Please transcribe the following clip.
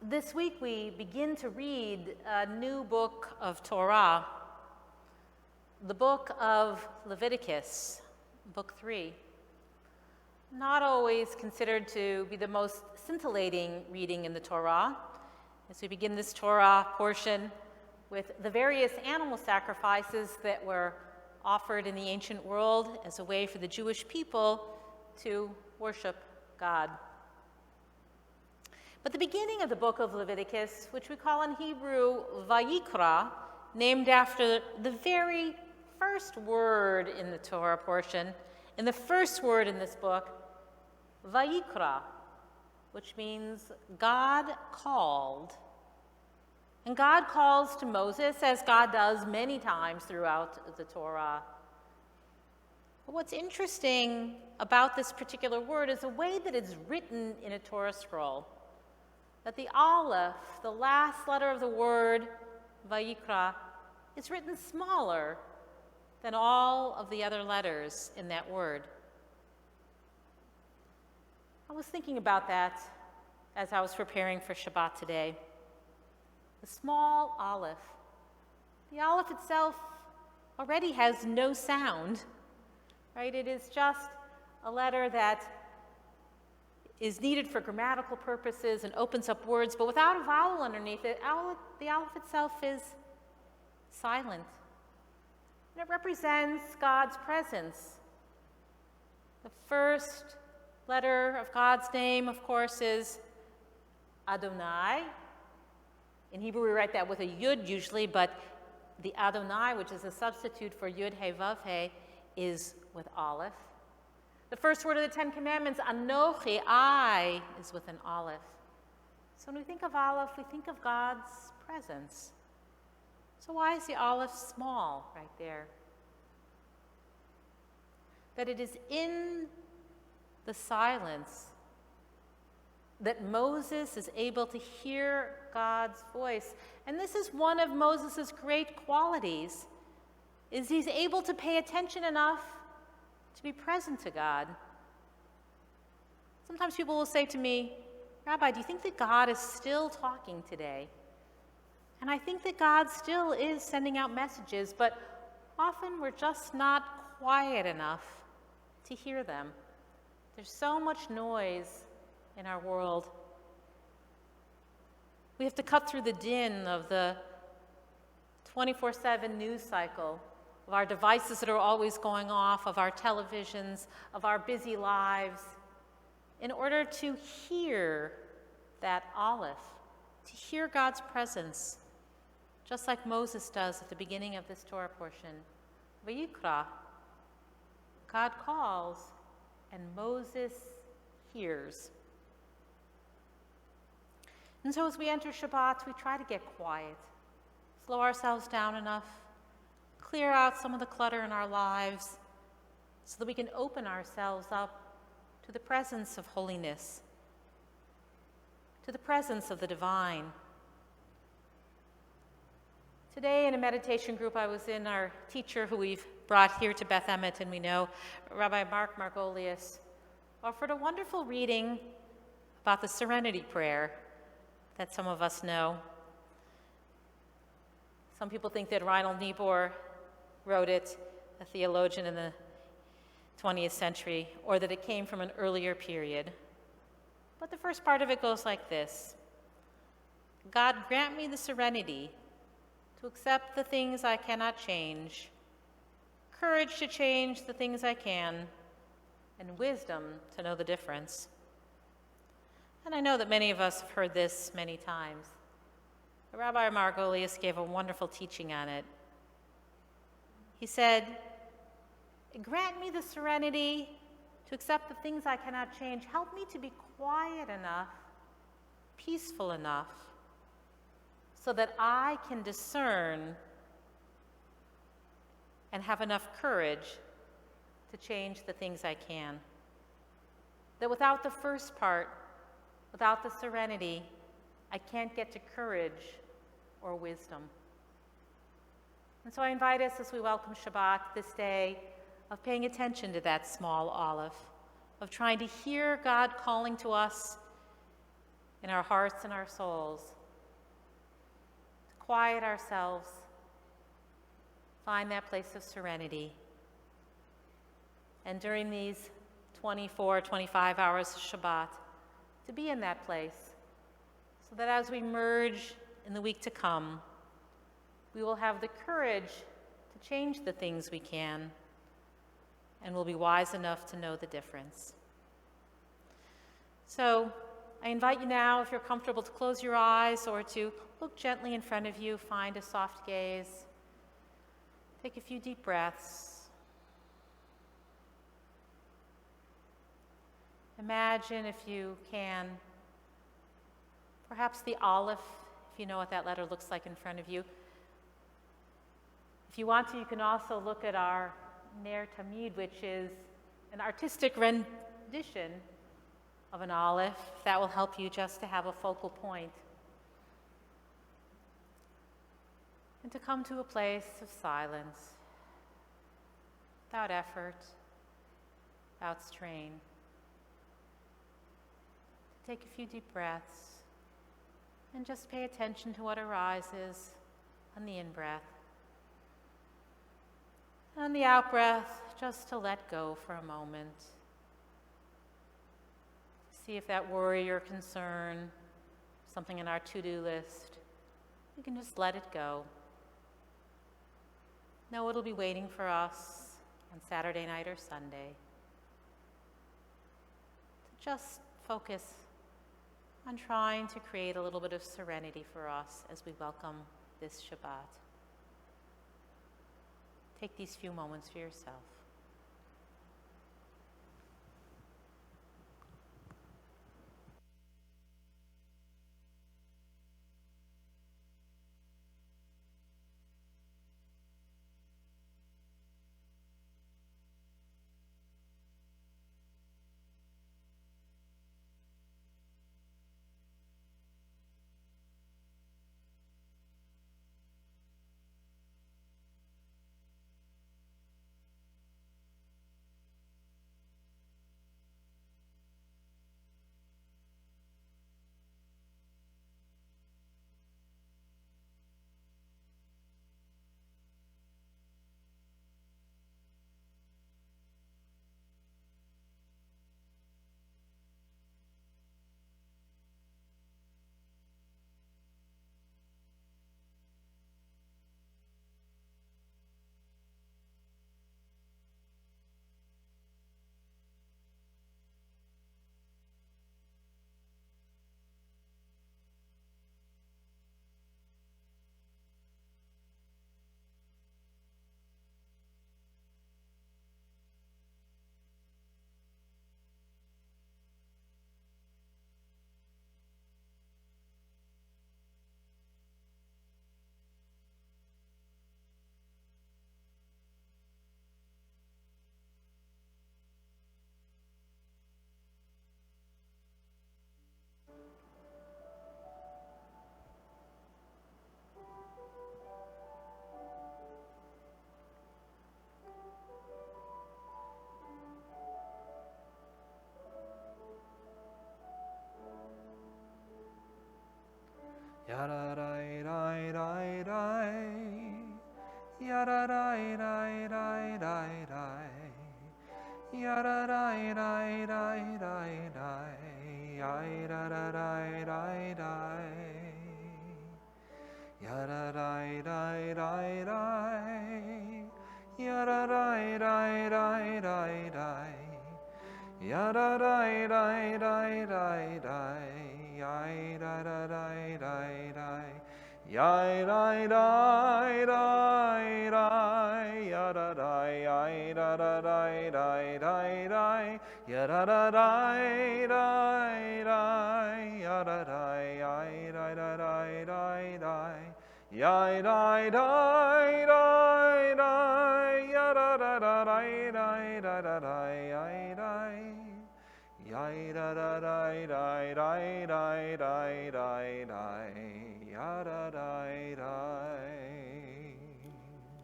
This week we begin to read a new book of Torah, the book of Leviticus, book 3. Not always considered to be the most scintillating reading in the Torah. As we begin this Torah portion with the various animal sacrifices that were offered in the ancient world as a way for the Jewish people to worship God. But the beginning of the book of Leviticus, which we call in Hebrew Vayikra, named after the very first word in the Torah portion, and the first word in this book, Vayikra, which means God called. And God calls to Moses, as God does many times throughout the Torah. But what's interesting about this particular word is the way that it's written in a Torah scroll. That the Aleph, the last letter of the word Vayikra, is written smaller than all of the other letters in that word. I was thinking about that as I was preparing for Shabbat today. The small Aleph. The Aleph itself already has no sound, right? It is just a letter that is needed for grammatical purposes and opens up words, but without a vowel underneath it, the Aleph itself is silent. And it represents God's presence. The first letter of God's name, of course, is Adonai. In Hebrew, we write that with a yud usually, but the Adonai, which is a substitute for yud he vav he, is with aleph. The first word of the Ten Commandments, Anochi, I, is with an aleph. So when we think of aleph, we think of God's presence. So why is the aleph small right there? That it is in the silence that Moses is able to hear God's voice. And this is one of Moses' great qualities, is he's able to pay attention enough to be present to God. Sometimes people will say to me, Rabbi, do you think that God is still talking today? And I think that God still is sending out messages, but often we're just not quiet enough to hear them. There's so much noise in our world. We have to cut through the din of the 24/7 news cycle, of our devices that are always going off, of our televisions, of our busy lives, in order to hear that aleph, to hear God's presence, just like Moses does at the beginning of this Torah portion. Vayikra, God calls, and Moses hears. And so as we enter Shabbat, we try to get quiet, slow ourselves down enough, clear out some of the clutter in our lives so that we can open ourselves up to the presence of holiness, to the presence of the divine. Today in a meditation group I was in, our teacher who we've brought here to Beth Emet, and we know, Rabbi Mark Margolius, offered a wonderful reading about the Serenity Prayer that some of us know. Some people think that Reinhold Niebuhr wrote it, a theologian in the 20th century, or that it came from an earlier period. But the first part of it goes like this: God, grant me the serenity to accept the things I cannot change, courage to change the things I can, and wisdom to know the difference. And I know that many of us have heard this many times. Rabbi Margolius gave a wonderful teaching on it. He said, grant me the serenity to accept the things I cannot change. Help me to be quiet enough, peaceful enough, so that I can discern and have enough courage to change the things I can. That without the first part, without the serenity, I can't get to courage or wisdom. And so I invite us as we welcome Shabbat this day of paying attention to that small aleph, of trying to hear God calling to us in our hearts and our souls, to quiet ourselves, find that place of serenity. And during these 24, 25 hours of Shabbat, to be in that place, so that as we merge in the week to come, we will have the courage to change the things we can, and will be wise enough to know the difference. So I invite you now, if you're comfortable, to close your eyes or to look gently in front of you, find a soft gaze. Take a few deep breaths. Imagine, if you can, perhaps the Aleph, if you know what that letter looks like in front of you. If you want to, you can also look at our Ner Tamid, which is an artistic rendition of an Aleph. That will help you just to have a focal point. And to come to a place of silence, without effort, without strain. Take a few deep breaths and just pay attention to what arises on the in-breath. On the out-breath, just to let go for a moment. See if that worry or concern, something in our to-do list, you can just let it go. Know it'll be waiting for us on Saturday night or Sunday. To just focus on trying to create a little bit of serenity for us as we welcome this Shabbat. Take these few moments for yourself. Yada dai dai dai dai. Yada dai dai dai dai dai. Yada dai dai dai dai dai. Yada dai dai dai. Yada dai dai dai dai. Yada dai dai dai dai dai. Yada dai dai dai dai dai. Yai da da dai dai dai. Yai dai dai dai dai. Yada dai yai da da dai dai dai dai. Yada da dai dai dai. Yada dai yai da da dai dai dai. Yai dai dai dai dai. Yada da da dai dai da da dai yai dai. Yai da da dai dai dai dai dai dai dai. Ya da dai dai.